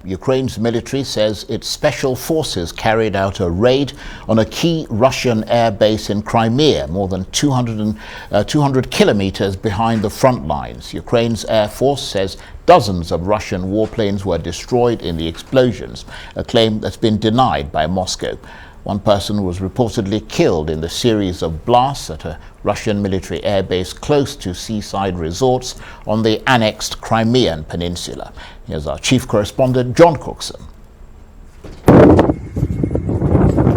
Ukraine's military says its special forces carried out a raid on a key Russian air base in Crimea, more than 200 kilometers behind the front lines. Ukraine's Air Force says dozens of Russian warplanes were destroyed in the explosions, a claim that's been denied by Moscow. One person was reportedly killed in the series of blasts at a Russian military airbase close to seaside resorts on the annexed Crimean peninsula. Here's our chief correspondent, John Cookson.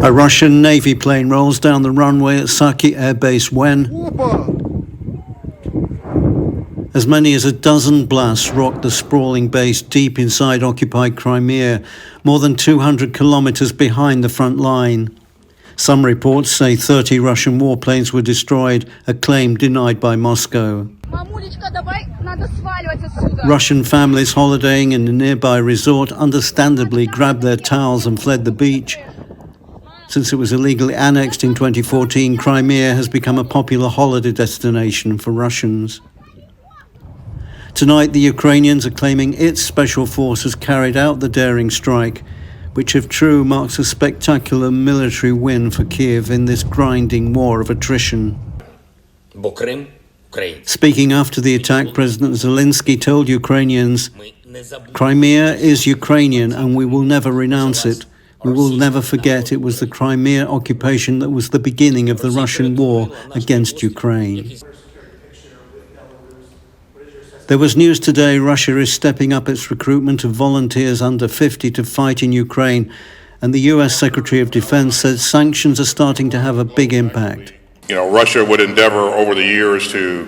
A Russian Navy plane rolls down the runway at Saki Air Base when as many as a dozen blasts rocked the sprawling base deep inside occupied Crimea, more than 200 kilometers behind the front line. Some reports say 30 Russian warplanes were destroyed, a claim denied by Moscow. Russian families holidaying in a nearby resort understandably grabbed their towels and fled the beach. Since it was illegally annexed in 2014, Crimea has become a popular holiday destination for Russians. Tonight, the Ukrainians are claiming its special forces carried out the daring strike, which, if true, marks a spectacular military win for Kiev in this grinding war of attrition. Speaking after the attack, President Zelensky told Ukrainians, "Crimea is Ukrainian and we will never renounce it. We will never forget it was the Crimea occupation that was the beginning of the Russian war against Ukraine." There was news today Russia is stepping up its recruitment of volunteers under 50 to fight in Ukraine, and the US Secretary of Defense says sanctions are starting to have a big impact. Russia would endeavor over the years to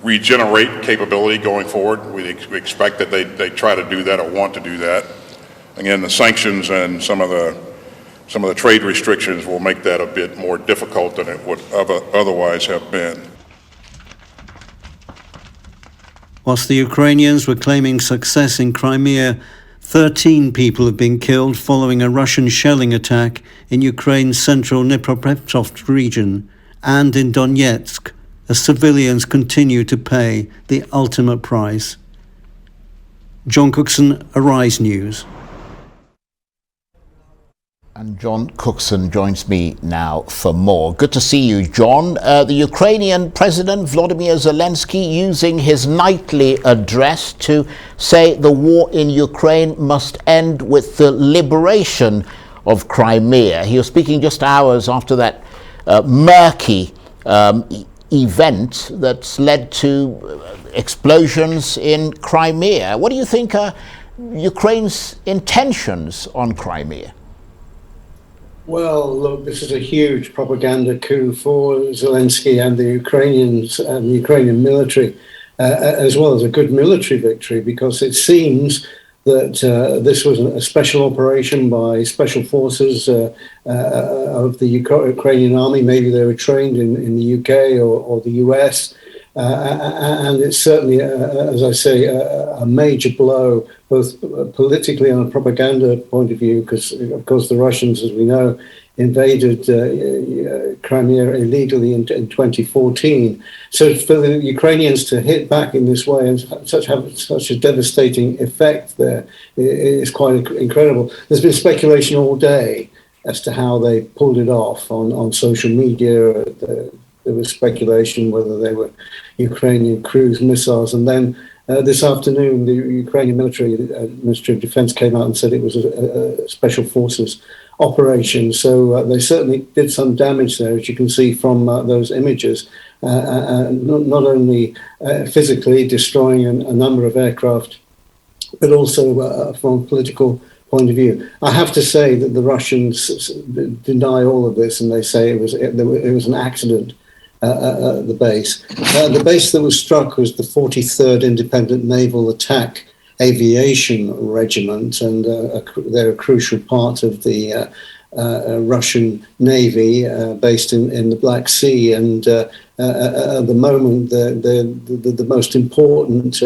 regenerate capability going forward. We expect that they try to do that or want to do that. Again, the sanctions and some of the trade restrictions will make that a bit more difficult than it would otherwise have been. Whilst the Ukrainians were claiming success in Crimea, 13 people have been killed following a Russian shelling attack in Ukraine's central Dnipropetrovsk region and in Donetsk, as civilians continue to pay the ultimate price. John Cookson, Arise News. And John Cookson joins me now for more. Good to see you, John. The Ukrainian President Volodymyr Zelensky using his nightly address to say the war in Ukraine must end with the liberation of Crimea. He was speaking just hours after that murky event that's led to explosions in Crimea. What do you think are Ukraine's intentions on Crimea? Well, look, this is a huge propaganda coup for Zelensky and the Ukrainians and the Ukrainian military, as well as a good military victory, because it seems that this was a special operation by special forces of the Ukrainian army. Maybe they were trained in the UK or the US. And it's certainly, as I say, a major blow, both politically and a propaganda point of view, because, of course, the Russians, as we know, invaded Crimea illegally in 2014. So for the Ukrainians to hit back in this way and have such a devastating effect there is quite incredible. There's been speculation all day as to how they pulled it off on social media. There was speculation whether they were Ukrainian cruise missiles. And then this afternoon, the Ukrainian Ministry of Defense came out and said it was a special forces operation. So they certainly did some damage there, as you can see from those images, not only physically destroying a number of aircraft, but also from a political point of view. I have to say that the Russians deny all of this, and they say it was an accident. The base. The base that was struck was the 43rd Independent Naval Attack Aviation Regiment, and they're a crucial part of the Russian Navy based in the Black Sea. And at the moment, the most important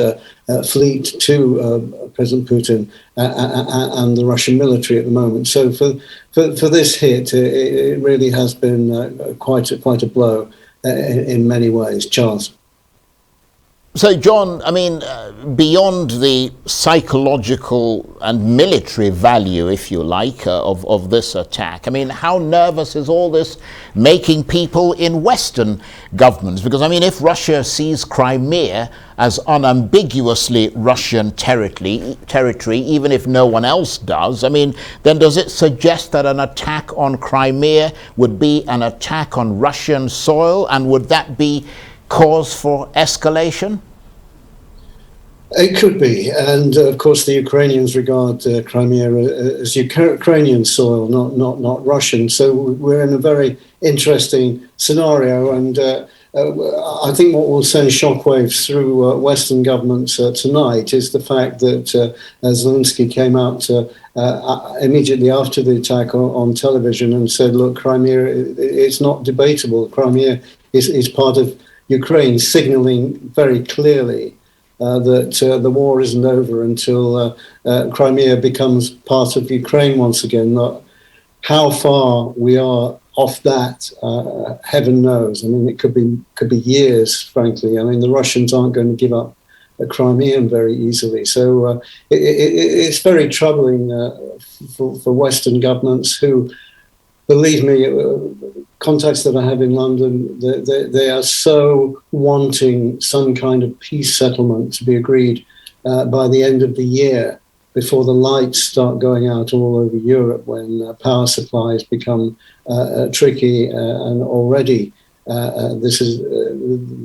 fleet to President Putin and the Russian military at the moment. So for this hit, it really has been quite a blow. In many ways. Charles. So, John, I mean, beyond the psychological and military value, if you like, of this attack, I mean, how nervous is all this making people in Western governments? Because, I mean, if Russia sees Crimea as unambiguously Russian territory, even if no one else does, I mean, then does it suggest that an attack on Crimea would be an attack on Russian soil, and would that be cause for escalation? It could be, and of course the Ukrainians regard Crimea as Ukrainian soil, not Russian. So we're in a very interesting scenario, and I think what will send shockwaves through Western governments tonight is the fact that Zelensky came out immediately after the attack on television and said, "Look, Crimea, it's not debatable. Crimea is part of Ukraine," signalling very clearly that the war isn't over until Crimea becomes part of Ukraine once again. How far we are off that, heaven knows. I mean, it could be years, frankly. I mean, the Russians aren't going to give up Crimea very easily. So it's very troubling for Western governments who, believe me, contacts that I have in London, they are so wanting some kind of peace settlement to be agreed by the end of the year, before the lights start going out all over Europe, when power supplies become tricky, and already this is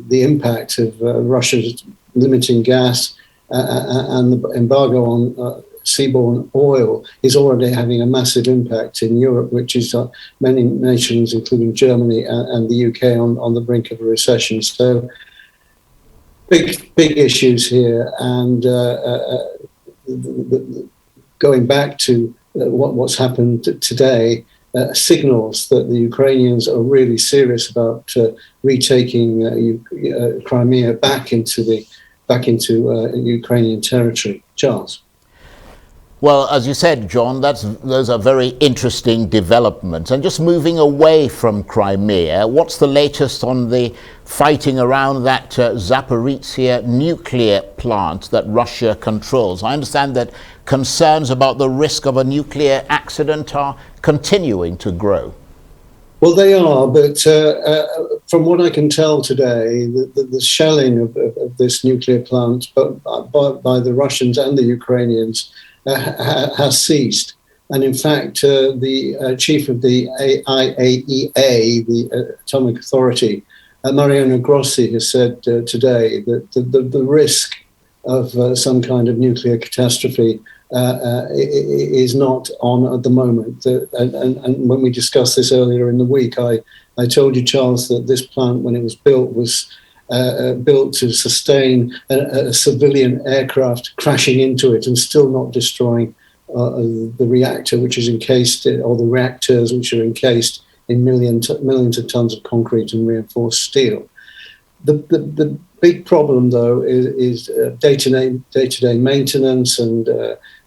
the impact of Russia's limiting gas and the embargo on seaborne oil is already having a massive impact in Europe, which is many nations, including Germany and the UK, on the brink of a recession. So big issues here, and going back to what's happened today signals that the Ukrainians are really serious about retaking Crimea back into Ukrainian territory. Charles. Well, as you said, John, those are very interesting developments. And just moving away from Crimea, what's the latest on the fighting around that Zaporizhzhia nuclear plant that Russia controls? I understand that concerns about the risk of a nuclear accident are continuing to grow. Well, they are, but from what I can tell today, the shelling of this nuclear plant by the Russians and the Ukrainians has ceased. And in fact, the chief of the IAEA, the Atomic Authority, Mariano Grossi, has said today that the risk of some kind of nuclear catastrophe is not on at the moment. And when we discussed this earlier in the week, I told you, Charles, that this plant, when it was built built to sustain a civilian aircraft crashing into it and still not destroying the reactor, which is encased, or the reactors, which are encased in millions of tons of concrete and reinforced steel. The big problem, though, is day-to-day maintenance and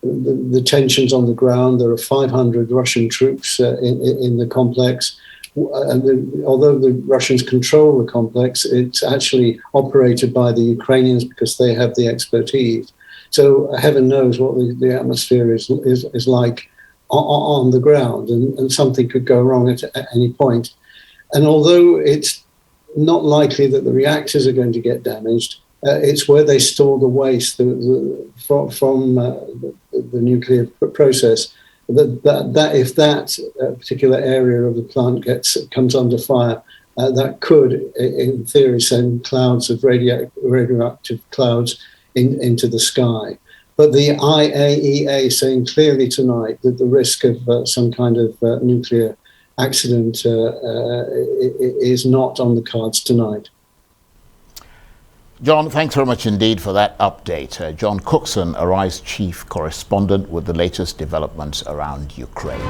the tensions on the ground. There are 500 Russian troops in the complex. Although the Russians control the complex, it's actually operated by the Ukrainians because they have the expertise. So heaven knows what the atmosphere is like on the ground, and something could go wrong at any point. And although it's not likely that the reactors are going to get damaged, it's where they store the waste from the nuclear process. That if that particular area of the plant comes under fire, that could, in theory, send clouds of radioactive clouds into the sky. But the IAEA saying clearly tonight that the risk of some kind of nuclear accident is not on the cards tonight. John, thanks very much indeed for that update. John Cookson, Arise Chief Correspondent with the latest developments around Ukraine.